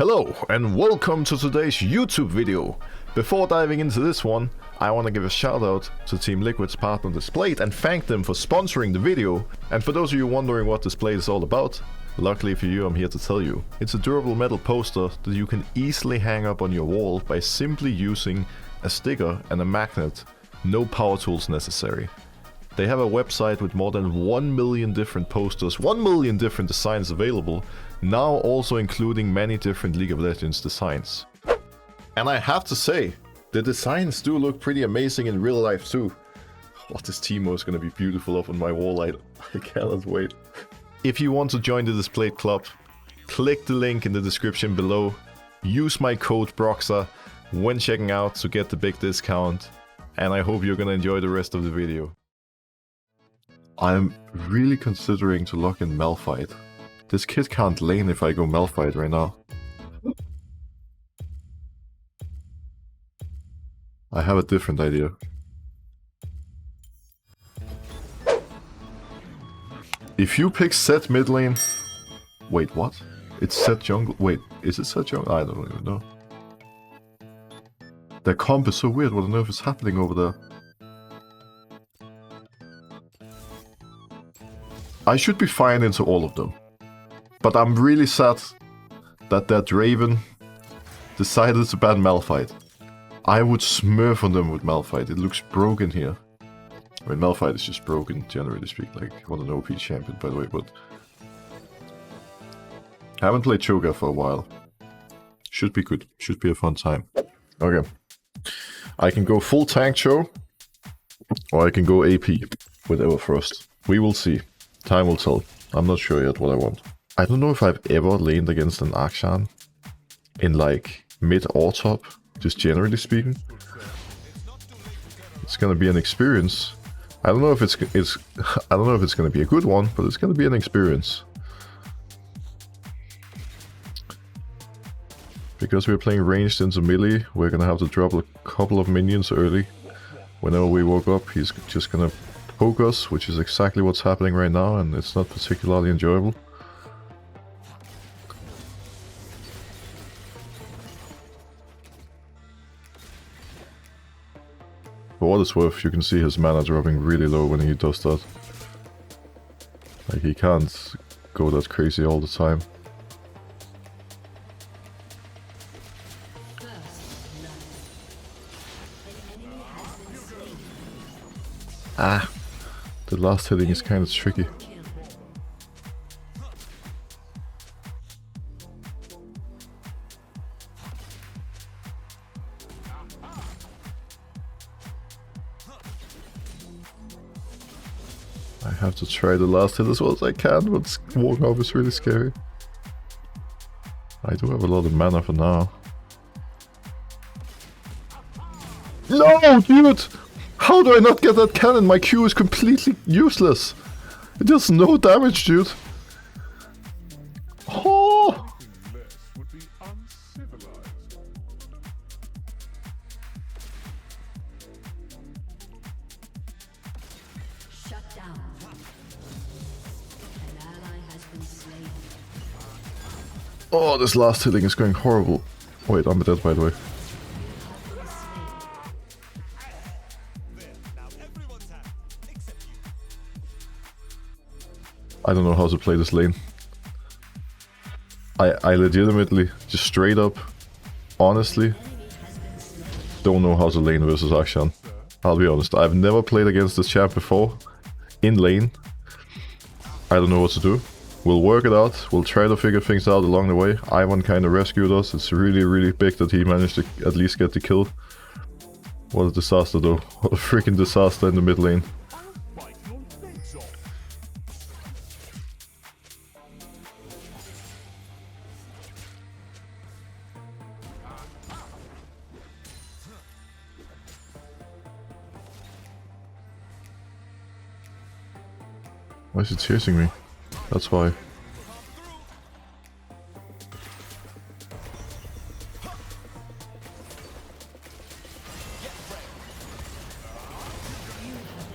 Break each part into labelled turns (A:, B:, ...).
A: Hello and welcome to today's YouTube video. Before diving into this one, I want to give a shout out to Team Liquid's partner Displayed and thank them for sponsoring the video. And for those of you wondering what Displayed is all about, luckily for you I'm here to tell you. It's a durable metal poster that you can easily hang up on your wall by simply using a sticker and a magnet. No power tools necessary. They have a website with more than 1 million different posters, 1 million different designs available, now also including many different League of Legends designs. And I have to say, the designs do look pretty amazing in real life too. Oh, this Teemo is going to be beautiful up on my wall, I cannot wait. If you want to join the Displayed Club, click the link in the description below, use my code Broxah when checking out to get the big discount, and I hope you're going to enjoy the rest of the video. I'm really considering to lock in Malphite. This kid can't lane if I go Malphite right now. I have a different idea. If you pick set mid lane... Wait, what? It's set jungle... Wait, is it set jungle? I don't even know. Their comp is so weird, what on earth is happening over there? I should be fine into all of them. But I'm really sad that Draven decided to ban Malphite. I would smurf on them with Malphite. It looks broken here. I mean, Malphite is just broken, generally speaking. Like, what an OP champion, by the way, but... I haven't played cho'gath for a while. Should be good. Should be a fun time. Okay. I can go full tank Cho, or I can go AP with Everfrost. We will see. Time will tell. I'm not sure yet what I want. I don't know if I've ever laned against an Akshan in like mid or top, just generally speaking. It's gonna be an experience. I don't know if it's I don't know if it's gonna be a good one, but it's gonna be an experience. Because we're playing ranged into melee, we're gonna have to drop a couple of minions early. Whenever we woke up, he's just gonna poke us, which is exactly what's happening right now, and it's not particularly enjoyable. For what it's worth, you can see his mana dropping really low when he does that. Like, he can't go that crazy all the time. Ah, the last hitting is kind of tricky. I have to try the last hit as well as I can, but walking off is really scary. I do have a lot of mana for now. No, dude! How do I not get that cannon? My Q is completely useless. It does no damage, dude. Oh! Oh, this last hitting is going horrible. Wait, I'm dead by the way. I don't know how to play this lane. I legitimately, just straight up, honestly, don't know how to lane versus Akshan. I'll be honest, I've never played against this champ before, in lane. I don't know what to do. We'll work it out, we'll try to figure things out along the way. Ivan kind of rescued us, it's really, really big that he managed to at least get the kill. What a disaster though, what a freaking disaster in the mid lane. Why is it chasing me? That's why.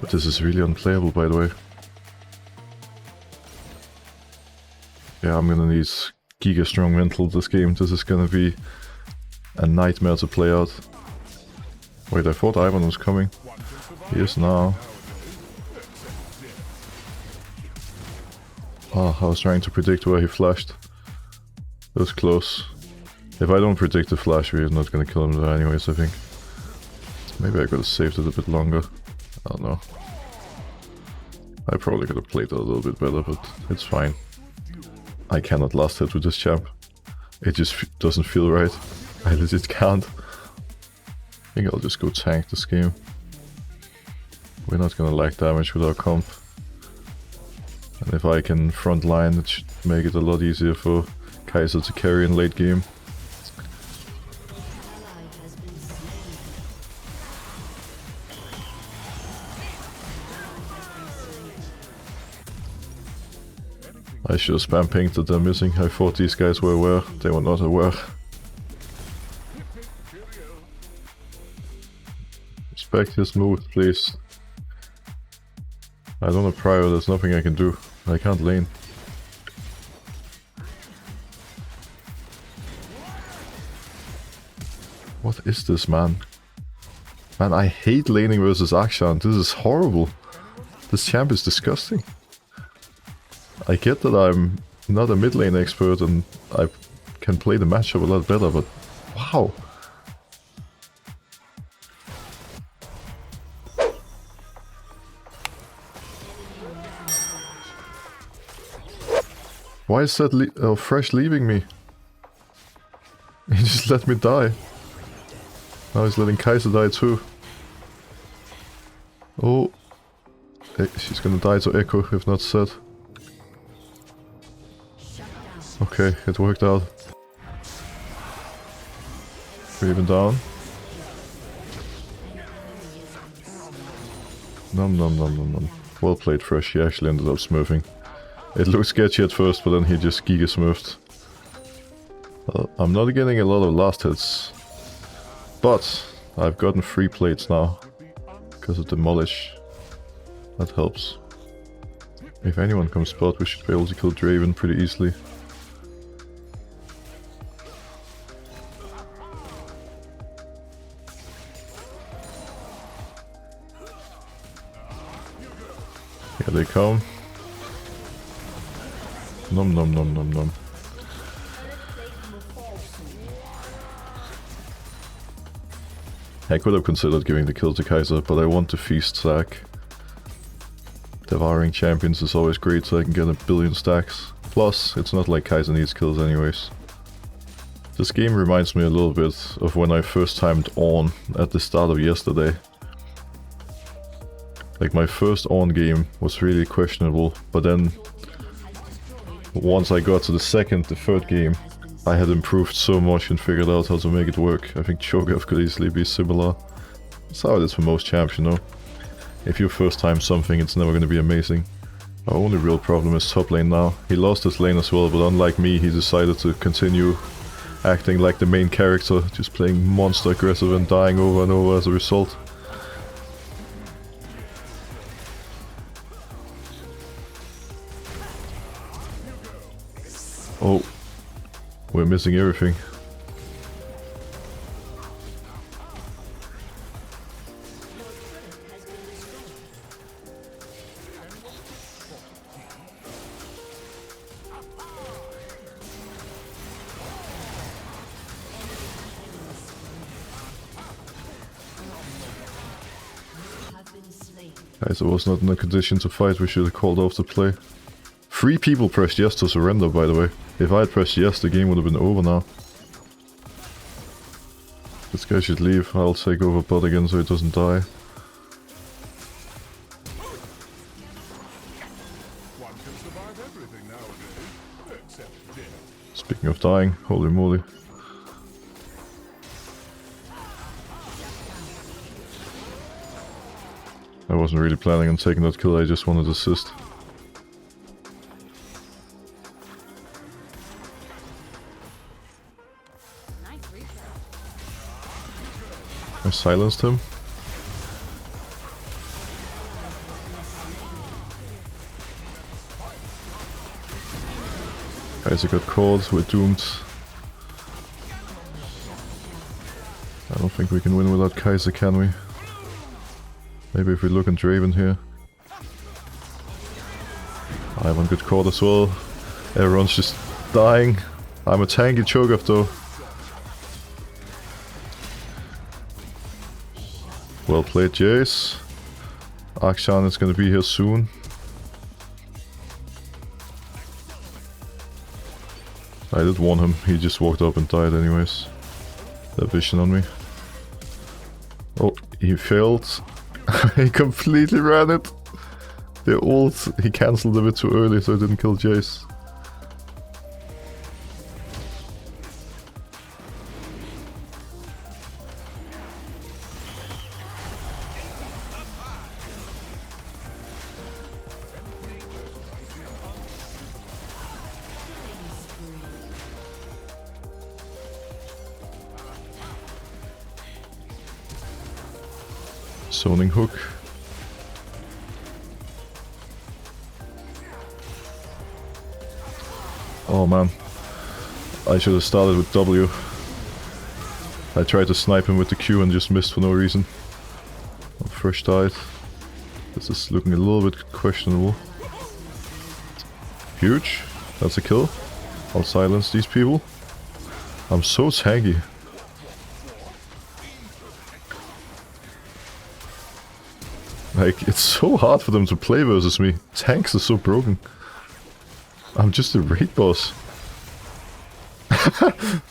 A: But this is really unplayable, by the way. Yeah, I'm gonna need giga strong mental this game. This is gonna be a nightmare to play out. Wait, I thought Ivan was coming. He is now. Oh, I was trying to predict where he flashed. It was close. If I don't predict the flash, we're not gonna kill him there anyways, I think. Maybe I could have saved it a bit longer. I don't know. I probably could have played it a little bit better, but it's fine. I cannot last hit with this champ. It just doesn't feel right. I legit can't. I think I'll just go tank this game. We're not gonna lack damage with our comp. And if I can front line, it should make it a lot easier for Kaiser to carry in late game. I should have spam pinged that they're missing. I thought these guys were aware. They were not aware. Respect his move, please. I don't have prior, there's nothing I can do. I can't lane. What is this, man? Man, I hate laning versus Akshan. This is horrible. This champ is disgusting. I get that I'm not a mid lane expert and I can play the matchup a lot better, but wow. Why is that Fresh leaving me? He just let me die. Now he's letting Kaiser die too. Oh. She's gonna die to Echo if not set. Okay, it worked out. Raven down. Nom nom nom nom nom. Well played, Fresh. He actually ended up smurfing. It looked sketchy at first, but then he just giga smurfed. I'm not getting a lot of last hits. But I've gotten 3 plates now. Because of Demolish. That helps. If anyone comes spot, we should be able to kill Draven pretty easily. Here they come. Nom nom nom nom nom. I could have considered giving the kill to Kaiser, but I want to feast Zac. Devouring champions is always great so I can get a billion stacks. Plus, it's not like Kaiser needs kills anyways. This game reminds me a little bit of when I first timed on at the start of yesterday. Like my first on game was really questionable, but then once I got to the second, the third game, I had improved so much and figured out how to make it work. I think cho'gath could easily be similar. That's how it is for most champs, you know. If you first time something, it's never going to be amazing. Our only real problem is top lane now. He lost his lane as well, but unlike me, he decided to continue acting like the main character, just playing monster aggressive and dying over and over as a result. Oh, we're missing everything. Kaiser was not in a condition to fight, we should have called off the play. 3 people pressed yes to surrender, by the way. If I had pressed yes, the game would have been over now. This guy should leave. I'll take over bot again so he doesn't die. Speaking of dying, holy moly. I wasn't really planning on taking that kill, I just wanted to assist. I silenced him. Kaiser got caught, we're doomed. I don't think we can win without Kaiser, can we? Maybe if we look in Draven here. Ivan got caught as well. Everyone's just dying. I'm a tanky cho'gath though. Well played, Jace. Akshan is gonna be here soon. I did warn him, he just walked up and died anyways. That vision on me. Oh, he failed. He completely ran it. The ult, he cancelled a bit too early so I didn't kill Jace. Zoning hook. Oh man, I should have started with W. I tried to snipe him with the Q and just missed for no reason. I'm fresh died. This is looking a little bit questionable. Huge, that's a kill. I'll silence these people. I'm so tanky. Like, it's so hard for them to play versus me. Tanks are so broken. I'm just a raid boss.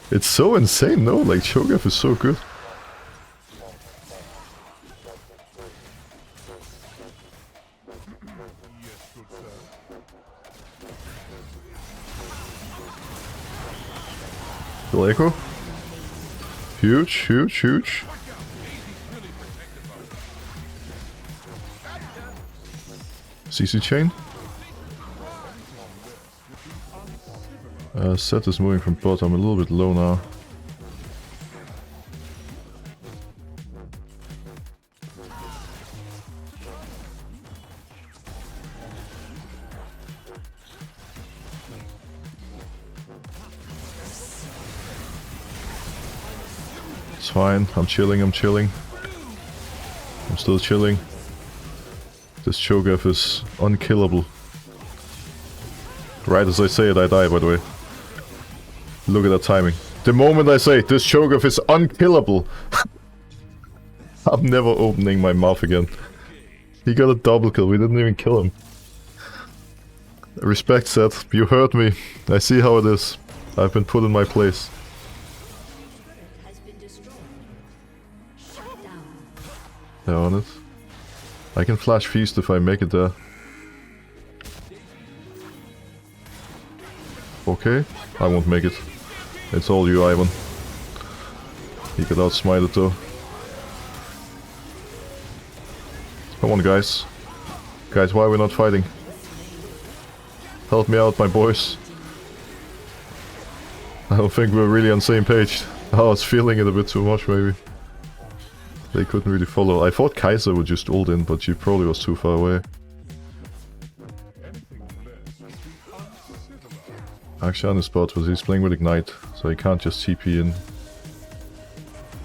A: It's so insane, no? Like, cho'gath is so good. Kill Echo. Huge, huge, huge. CC chain. Set is moving from bot. I'm a little bit low now. It's fine. I'm chilling. I'm chilling. I'm still chilling. This cho'gath is unkillable. Right as I say it, I die, by the way. Look at that timing. The moment I say, this cho'gath is unkillable, I'm never opening my mouth again. He got a double kill, we didn't even kill him. Respect, Seth. You heard me. I see how it is. I've been put in my place. They're on it. I can flash feast if I make it there. Okay, I won't make it. It's all you, Ivan. He got outsmited though. Come on, guys. Guys, why are we not fighting? Help me out, my boys. I don't think we're really on the same page. I was feeling it a bit too much, maybe. They couldn't really follow. I thought Kaiser would just ult in, but she probably was too far away. Actually on the spot, but he's playing with Ignite, so he can't just TP in.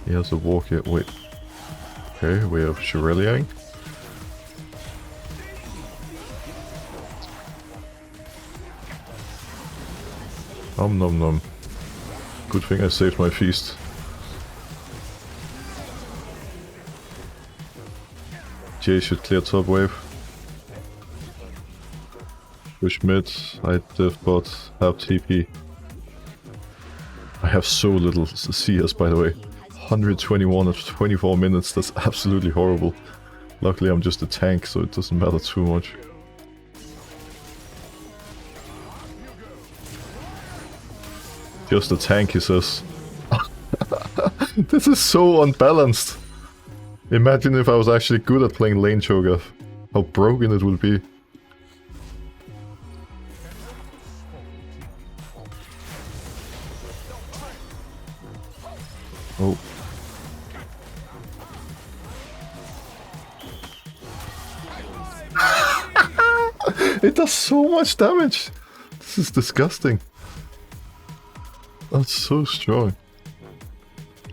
A: He has to walk it. Wait. Okay, we have Shureliang. Nom nom nom. Good thing I saved my feast. Jay should clear top wave. Push mid, I div bot, have TP. I have so little CS, by the way. 121 of 24 minutes, that's absolutely horrible. Luckily I'm just a tank, so it doesn't matter too much. Just a tank, he says. This is so unbalanced. Imagine if I was actually good at playing lane cho'gath. How broken it would be. Oh. It does so much damage. This is disgusting. That's so strong.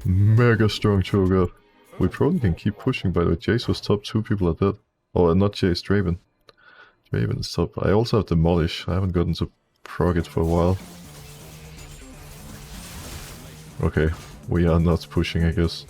A: Mega strong cho'gath. We probably can keep pushing, by the way. Jace was top, 2 people are dead. Oh, not Jace, Draven. Draven is top. I also have Demolish. I haven't gotten to proc it for a while. Okay, we are not pushing, I guess.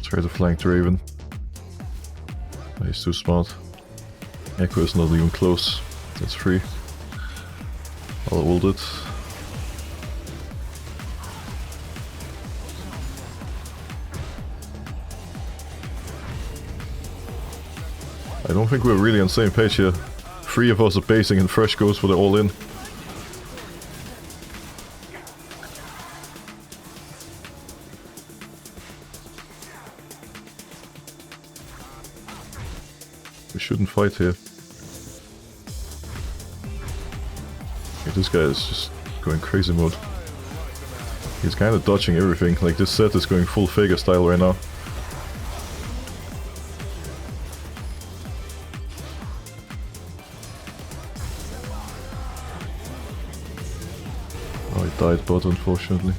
A: Try to flank Draven. He's too smart. Echo is not even close. That's free. I'll ult it. I don't think we're really on the same page here. 3 of us are basing and Fresh goes for the all-in. We shouldn't fight here. Okay, this guy is just going crazy mode. He's kind of dodging everything. Like, this set is going full Faker style right now. Oh, he died bot, unfortunately.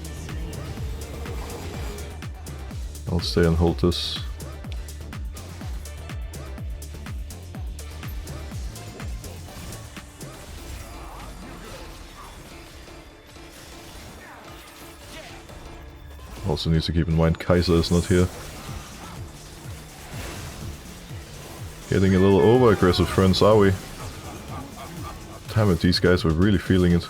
A: I'll stay and hold this. Also need to keep in mind Kaiser is not here. Getting a little over aggressive, friends, are we? Damn it, these guys were really feeling it.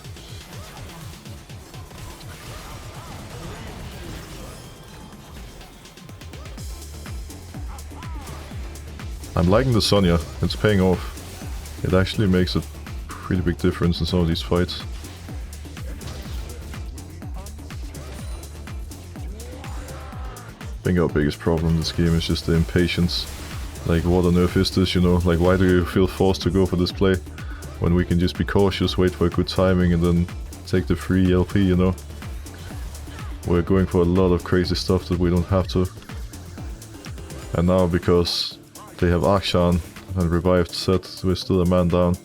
A: I'm liking the Sonya, it's paying off. It actually makes a pretty big difference in some of these fights. I think our biggest problem in this game is just the impatience. Like, what on earth is this, you know? Like, why do you feel forced to go for this play when we can just be cautious, wait for a good timing and then take the free LP, you know? We're going for a lot of crazy stuff that we don't have to. And now, because they have Akshan and revived set, we're still a man down.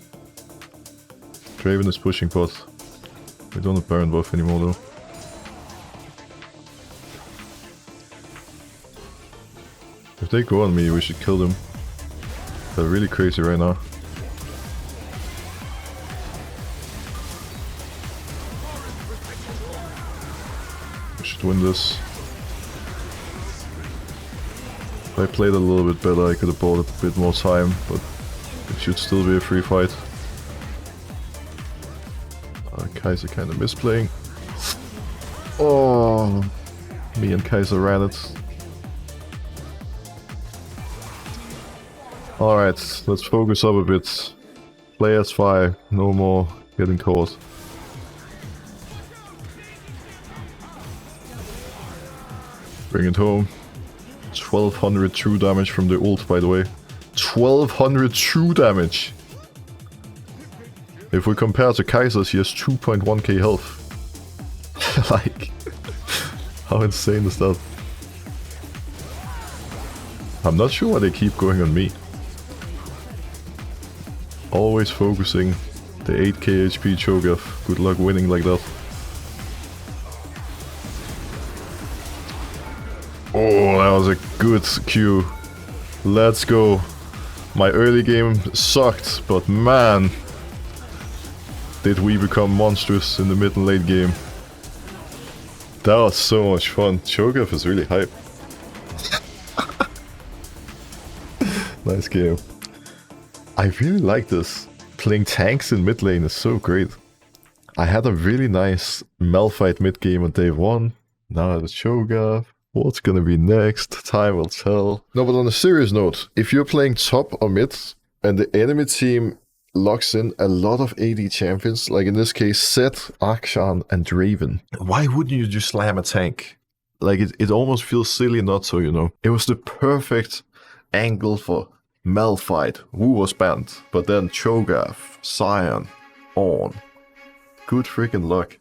A: Draven is pushing bot. We don't have Baron buff anymore though. If they go on me, we should kill them. They're really crazy right now. We should win this. If I played a little bit better, I could have bought a bit more time, but it should still be a free fight. Kaiser kind of misplaying. Oh, me and Kaiser ran it. Alright, let's focus up a bit. Play S5, no more getting caught. Bring it home. 1200 true damage from the ult, by the way. 1200 true damage! If we compare to Kaiser's, he has 2.1k health. Like, how insane is that? I'm not sure why they keep going on me. Always focusing the 8k HP cho'gath. Good luck winning like that. Oh, that was a good Q. Let's go. My early game sucked, but man, did we become monstrous in the mid and late game. That was so much fun. cho'gath is really hype. Nice game. I really like this. Playing tanks in mid lane is so great. I had a really nice Malphite mid game on day 1. Now I have a cho'gath. What's gonna be next? Time will tell. No, but on a serious note, if you're playing top or mid and the enemy team locks in a lot of AD champions, like in this case Zed, Akshan and Draven, why wouldn't you just slam a tank? Like it almost feels silly not to, you know. It was the perfect angle for Malphite, Wu was banned, but then Cho'gath, Scion, on. Good freaking luck.